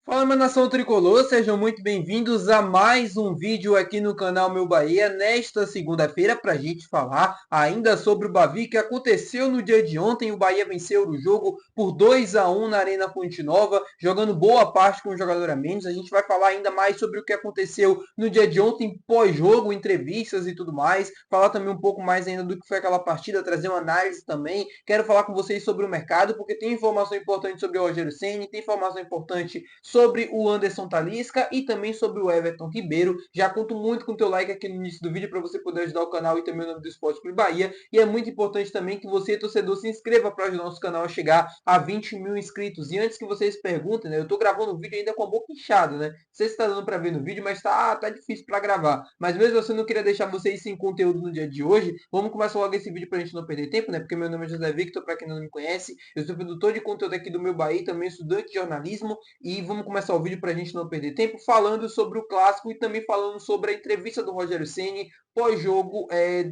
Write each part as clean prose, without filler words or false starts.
Fala, minha nação tricolor, sejam muito bem-vindos a mais um vídeo aqui no canal Meu Bahia, nesta segunda-feira, para a gente falar ainda sobre o Bavi, que aconteceu no dia de ontem. O Bahia venceu o jogo por 2-1 na Arena Fonte Nova, jogando boa parte com o jogador a menos. A gente vai falar ainda mais sobre o que aconteceu no dia de ontem, pós-jogo, entrevistas e tudo mais, falar também um pouco mais ainda do que foi aquela partida, trazer uma análise também. Quero falar com vocês sobre o mercado, porque tem informação importante sobre o Rogério Ceni, tem informação importante sobre o Anderson Talisca e também sobre o Everton Ribeiro. Já conto muito com o teu like aqui no início do vídeo para você poder ajudar o canal e também o nome do Esporte Clube Bahia. E é muito importante também que você, torcedor, se inscreva para ajudar o nosso canal a chegar a 20 mil inscritos. E antes que vocês perguntem, né, eu estou gravando o vídeo ainda com a boca inchada, né? Não sei se está dando para ver no vídeo, mas tá difícil para gravar. Mas mesmo assim, eu não queria deixar vocês sem conteúdo no dia de hoje. Vamos começar logo esse vídeo para a gente não perder tempo, né? Porque meu nome é José Victor, para quem não me conhece. Eu sou produtor de conteúdo aqui do Meu Bahia, também estudante de jornalismo. E vamos começar o vídeo para a gente não perder tempo, falando sobre o clássico e também falando sobre a entrevista do Rogério Ceni pós-jogo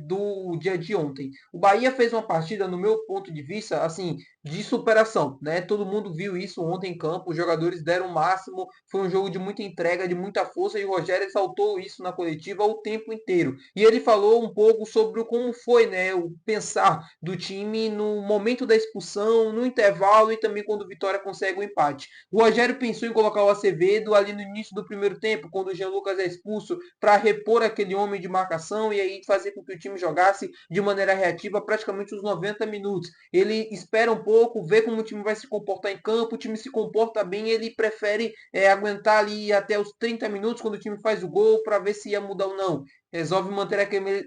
do dia de ontem. O Bahia fez uma partida, no meu ponto de vista, assim, de superação, né? Todo mundo viu isso ontem em campo, os jogadores deram o máximo, foi um jogo de muita entrega, de muita força, e o Rogério exaltou isso na coletiva o tempo inteiro. E ele falou um pouco sobre como foi, né, o pensar do time no momento da expulsão, no intervalo e também quando o Vitória consegue o empate. O Rogério pensou em colocar o Acevedo ali no início do primeiro tempo, quando o Jean Lucas é expulso, para repor aquele homem de marcação e aí fazer com que o time jogasse de maneira reativa praticamente os 90 minutos. Ele espera um pouco, vê como o time vai se comportar em campo, o time se comporta bem, ele prefere aguentar ali até os 30 minutos quando o time faz o gol para ver se ia mudar ou não. Resolve manter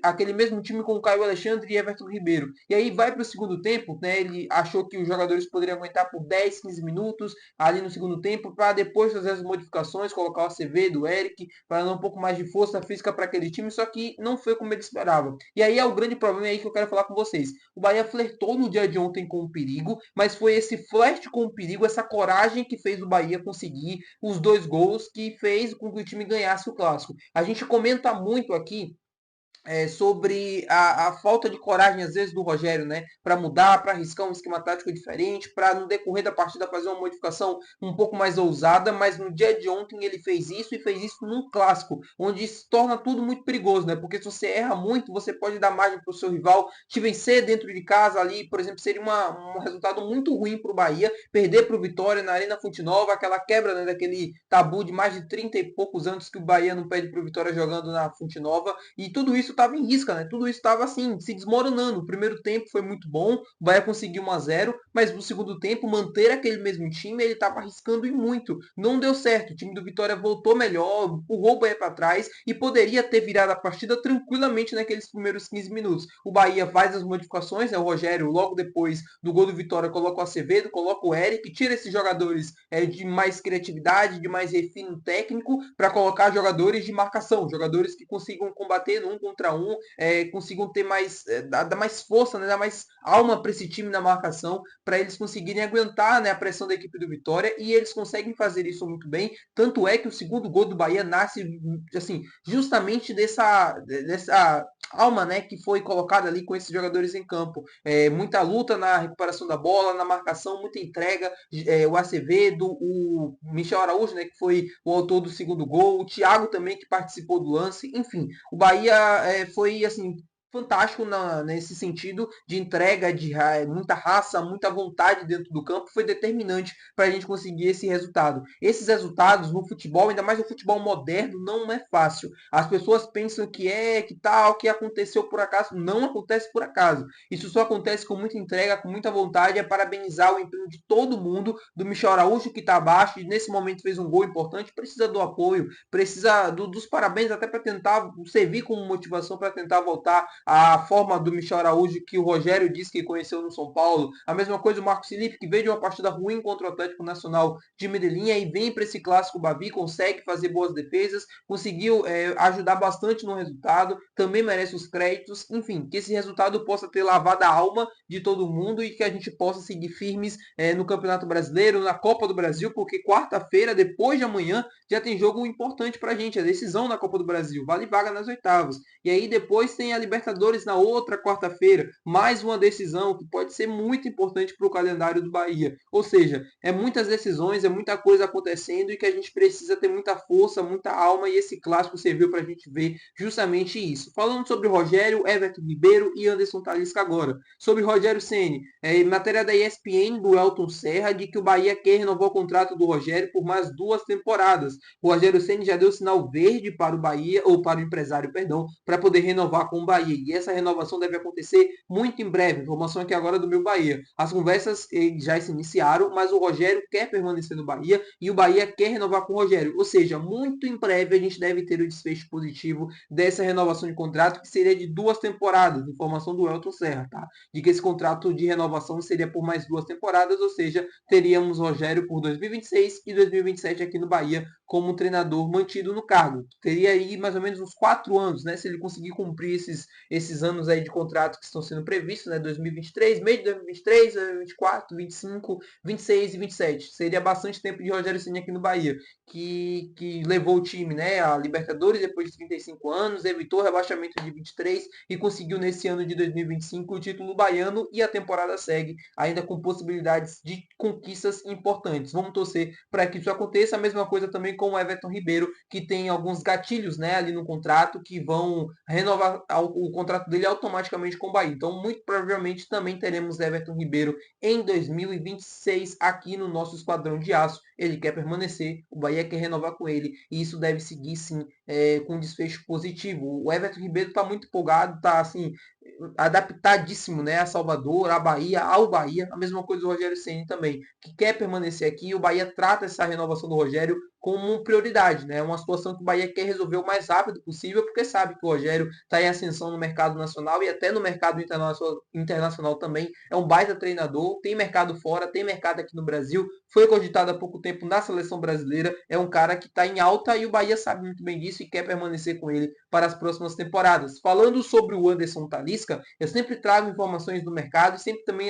aquele mesmo time com o Caio Alexandre e Everton Ribeiro. E aí vai para o segundo tempo, né? Ele achou que os jogadores poderiam aguentar por 10, 15 minutos ali no segundo tempo, para depois fazer as modificações, colocar o Acevedo, o Eric, para dar um pouco mais de força física para aquele time, só que não foi como ele esperava. E aí é o grande problema aí que eu quero falar com vocês. O Bahia flertou no dia de ontem com o perigo, mas foi esse flerte com o perigo, essa coragem que fez o Bahia conseguir os dois gols que fez com que o time ganhasse o clássico. A gente comenta muito aqui sobre a falta de coragem, às vezes, do Rogério, né? Para mudar, para arriscar um esquema tático diferente, para no decorrer da partida fazer uma modificação um pouco mais ousada, mas no dia de ontem ele fez isso e fez isso num clássico, onde se torna tudo muito perigoso, né? Porque se você erra muito, você pode dar margem para o seu rival te vencer dentro de casa ali, por exemplo, seria um resultado muito ruim para o Bahia, perder para o Vitória na Arena Fonte Nova, aquela quebra, né, daquele tabu de mais de 30 e poucos anos que o Bahia não perde para o Vitória jogando na Fonte Nova, e tudo isso estava em risca, né? Tudo isso estava assim, se desmoronando. O primeiro tempo foi muito bom, o Bahia conseguiu 1-0, mas no segundo tempo, manter aquele mesmo time, ele estava arriscando e muito. Não deu certo. O time do Vitória voltou melhor, empurrou o Bahia para trás e poderia ter virado a partida tranquilamente naqueles primeiros 15 minutos. O Bahia faz as modificações, né? O Rogério, logo depois do gol do Vitória, coloca o Acevedo, coloca o Eric, tira esses jogadores de mais criatividade, de mais refino técnico, para colocar jogadores de marcação, jogadores que consigam combater no 1 contra 1, consigam ter mais, dar mais força, né, dar mais alma para esse time na marcação, para eles conseguirem aguentar, né, a pressão da equipe do Vitória, e eles conseguem fazer isso muito bem. Tanto é que o segundo gol do Bahia nasce assim, justamente dessa alma, né, que foi colocada ali com esses jogadores em campo. Muita luta na recuperação da bola, na marcação, muita entrega. O Acevedo, o Michel Araújo, né, que foi o autor do segundo gol, o Thiago também, que participou do lance. Enfim, o Bahia foi assim fantástico nesse sentido de entrega, de muita raça, muita vontade dentro do campo, foi determinante para a gente conseguir esse resultado. Esses resultados no futebol, ainda mais no futebol moderno, não é fácil. As pessoas pensam que tal, que aconteceu por acaso. Não acontece por acaso. Isso só acontece com muita entrega, com muita vontade. É parabenizar o empenho de todo mundo, do Michel Araújo, que está abaixo, e nesse momento fez um gol importante, precisa do apoio, precisa dos parabéns até para tentar servir como motivação para tentar voltar à forma do Michel Araújo que o Rogério disse que conheceu no São Paulo. A mesma coisa o Marcos Felipe, que veio de uma partida ruim contra o Atlético Nacional de Medellín e vem para esse clássico Bavi, consegue fazer boas defesas, conseguiu ajudar bastante no resultado, também merece os créditos. Enfim, que esse resultado possa ter lavado a alma de todo mundo e que a gente possa seguir firmes no Campeonato Brasileiro, na Copa do Brasil, porque quarta-feira, depois de amanhã, já tem jogo importante pra gente, a decisão da Copa do Brasil, vale vaga nas oitavas. E aí depois tem a Libertadores Libertadores na outra quarta-feira, mais uma decisão que pode ser muito importante para o calendário do Bahia. Ou seja, é muitas decisões, é muita coisa acontecendo e que a gente precisa ter muita força, muita alma, e esse clássico serviu para a gente ver justamente isso. Falando sobre Rogério, Everton Ribeiro e Anderson Talisca agora. Sobre Rogério Ceni, matéria da ESPN do Elton Serra de que o Bahia quer renovar o contrato do Rogério por mais 2 temporadas. O Rogério Ceni já deu sinal verde para o Bahia, ou para o empresário, perdão, para poder renovar com o Bahia. E essa renovação deve acontecer muito em breve. Informação aqui agora do meu Bahia. As conversas já se iniciaram, mas o Rogério quer permanecer no Bahia e o Bahia quer renovar com o Rogério. Ou seja, muito em breve a gente deve ter o desfecho positivo dessa renovação de contrato, que seria de 2 temporadas. Informação do Elton Serra, tá? De que esse contrato de renovação seria por mais 2 temporadas, ou seja, teríamos Rogério por 2026 e 2027 aqui no Bahia como um treinador mantido no cargo. Teria aí mais ou menos uns 4 anos, né? Se ele conseguir cumprir esses anos aí de contrato que estão sendo previstos, né? 2023, meio de 2023, 2024, 25, 26 e 27. Seria bastante tempo de Rogério Ceni aqui no Bahia, que levou o time, né, a Libertadores depois de 35 anos, evitou o rebaixamento de 23 e conseguiu nesse ano de 2025 o título baiano, e a temporada segue ainda com possibilidades de conquistas importantes. Vamos torcer para que isso aconteça. A mesma coisa também com o Everton Ribeiro, que tem alguns gatilhos, né, ali no contrato que vão renovar o contrato dele automaticamente com o Bahia. Então, muito provavelmente também teremos Everton Ribeiro em 2026 aqui no nosso Esquadrão de Aço. Ele quer permanecer, o Bahia quer renovar com ele, e isso deve seguir sim com um desfecho positivo. O Everton Ribeiro está muito empolgado, está assim, adaptadíssimo, né, a Salvador, a Bahia, ao Bahia. A mesma coisa do Rogério Ceni também, que quer permanecer aqui. O Bahia trata essa renovação do Rogério como prioridade, né? Uma situação que o Bahia quer resolver o mais rápido possível, porque sabe que o Rogério está em ascensão no mercado nacional e até no mercado internacional também. É um baita treinador, tem mercado fora, tem mercado aqui no Brasil, foi cogitado há pouco tempo na seleção brasileira, é um cara que está em alta e o Bahia sabe muito bem disso e quer permanecer com ele para as próximas temporadas. Falando sobre o Anderson Talisca, eu sempre trago informações do mercado e sempre também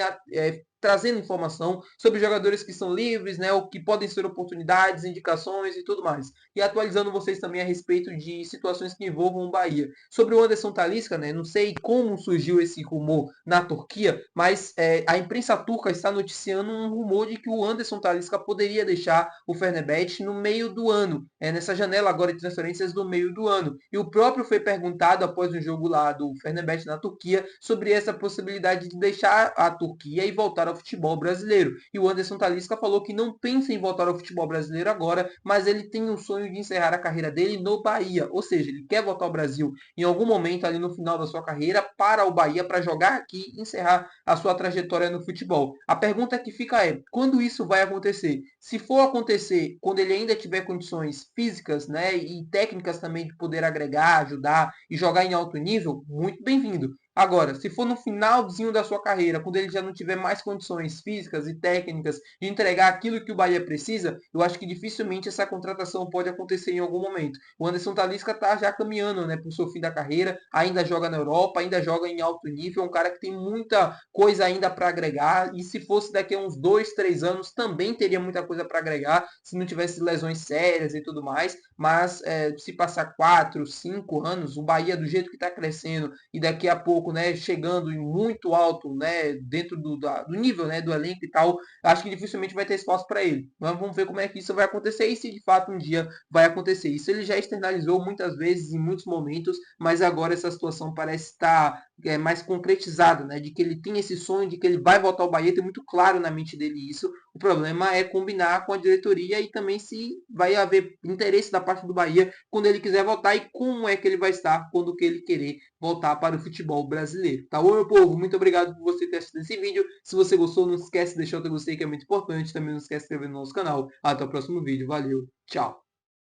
trazendo informação sobre jogadores que são livres, né, ou que podem ser oportunidades, indicações e tudo mais. E atualizando vocês também a respeito de situações que envolvam o Bahia. Sobre o Anderson Talisca, né, não sei como surgiu esse rumor na Turquia, mas a imprensa turca está noticiando um rumor de que o Anderson Talisca poderia deixar o Fenerbahçe no meio do ano, nessa janela agora de transferências do meio do ano. E o próprio foi perguntado após um jogo lá do Fenerbahçe na Turquia sobre essa possibilidade de deixar a Turquia e voltar ao futebol brasileiro. E o Anderson Talisca falou que não pensa em voltar ao futebol brasileiro agora, mas ele tem um sonho de encerrar a carreira dele no Bahia. Ou seja, ele quer voltar ao Brasil em algum momento ali no final da sua carreira para o Bahia, para jogar aqui e encerrar a sua trajetória no futebol. A pergunta que fica é, quando isso vai acontecer? Se for acontecer quando ele ainda tiver condições físicas, né, e técnicas também de poder agregar, ajudar e jogar em alto nível, muito bem-vindo. Agora, se for no finalzinho da sua carreira, quando ele já não tiver mais condições físicas e técnicas de entregar aquilo que o Bahia precisa, eu acho que dificilmente essa contratação pode acontecer em algum momento. O Anderson Talisca está já caminhando, né, para o seu fim da carreira, ainda joga na Europa, ainda joga em alto nível, é um cara que tem muita coisa ainda para agregar, e se fosse daqui a uns 2, 3 anos, também teria muita coisa para agregar, se não tivesse lesões sérias e tudo mais, mas se passar 4, 5 anos, o Bahia do jeito que está crescendo, e daqui a pouco, né, chegando em muito alto, né, dentro do nível, né, do elenco e tal, acho que dificilmente vai ter espaço para ele. Mas vamos ver como é que isso vai acontecer e se de fato um dia vai acontecer. Isso ele já externalizou muitas vezes, em muitos momentos, mas agora essa situação parece estar mais concretizada, né, de que ele tem esse sonho, de que ele vai voltar ao Bahia, tem muito claro na mente dele isso. O problema é combinar com a diretoria e também se vai haver interesse da parte do Bahia quando ele quiser voltar e como é que ele vai estar quando que ele querer voltar para o futebol brasileiro. Tá bom, meu povo? Muito obrigado por você ter assistido esse vídeo. Se você gostou, não esquece de deixar o teu gostei, que é muito importante. Também não esquece de se inscrever no nosso canal. Até o próximo vídeo. Valeu. Tchau.